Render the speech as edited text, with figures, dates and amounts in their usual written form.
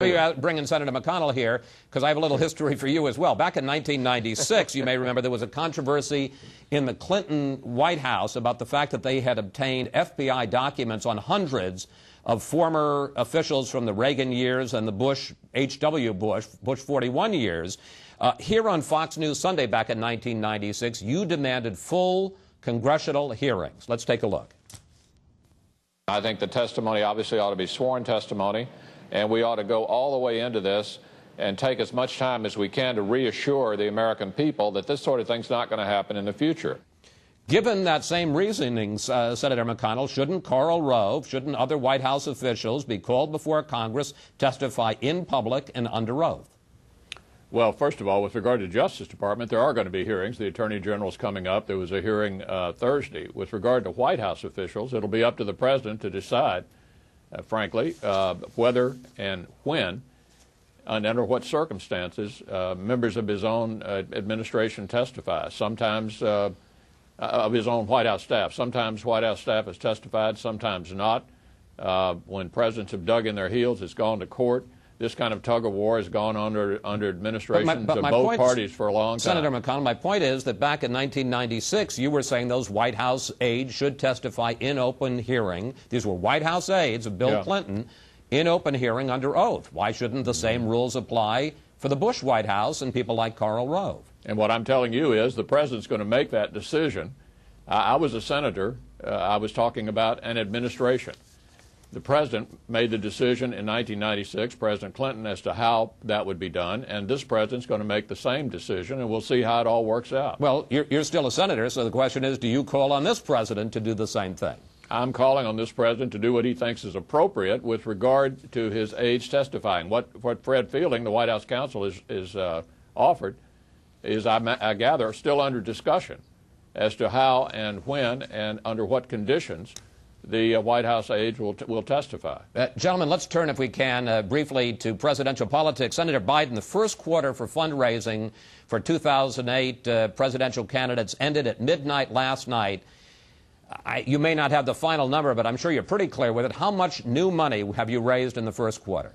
You're bringing Senator McConnell here because I have a little history for you as well. Back in 1996, you may remember there was a controversy in the Clinton White House about the fact that they had obtained FBI documents on hundreds of former officials from the Reagan years and the Bush, H.W. Bush 41 years. Here on Fox News Sunday back in 1996, you demanded full congressional hearings. Let's take a look. I think the testimony obviously ought to be sworn testimony, and we ought to go all the way into this and take as much time as we can to reassure the American people that this sort of thing's not going to happen in the future. Given that same reasoning, Senator McConnell, shouldn't Karl Rove, shouldn't other White House officials be called before Congress, testify in public and under oath? Well, first of all, with regard to the Justice Department, there are going to be hearings. The Attorney General's coming up. There was a hearing Thursday. With regard to White House officials, it'll be up to the President to decide, frankly, whether and when and under what circumstances members of his own administration testify. Sometimes of his own White House staff. Sometimes White House staff has testified, sometimes not. When presidents have dug in their heels, it's gone to court. This kind of tug-of-war has gone under administrations of both parties for a long time. Senator McConnell, my point is that back in 1996, you were saying those White House aides should testify in open hearing. These were White House aides of Bill Clinton in open hearing under oath. Why shouldn't the same rules apply for the Bush White House and people like Karl Rove? And what I'm telling you is the President's going to make that decision. I was a senator. I was talking about an administration. The President made the decision in 1996, President Clinton, as to how that would be done, and this President's going to make the same decision, and we'll see how it all works out. Well, you're still a senator, so the question is, do you call on this President to do the same thing? I'm calling on this President to do what he thinks is appropriate with regard to his aides testifying. What Fred Fielding, the White House counsel, is offered is, I gather, still under discussion as to how and when and under what conditions the White House aides will testify. Gentlemen, let's turn, if we can, briefly to presidential politics. Senator Biden, the first quarter for fundraising for 2008 presidential candidates ended at midnight last night. You may not have the final number, but I'm sure you're pretty clear with it. How much new money have you raised in the first quarter?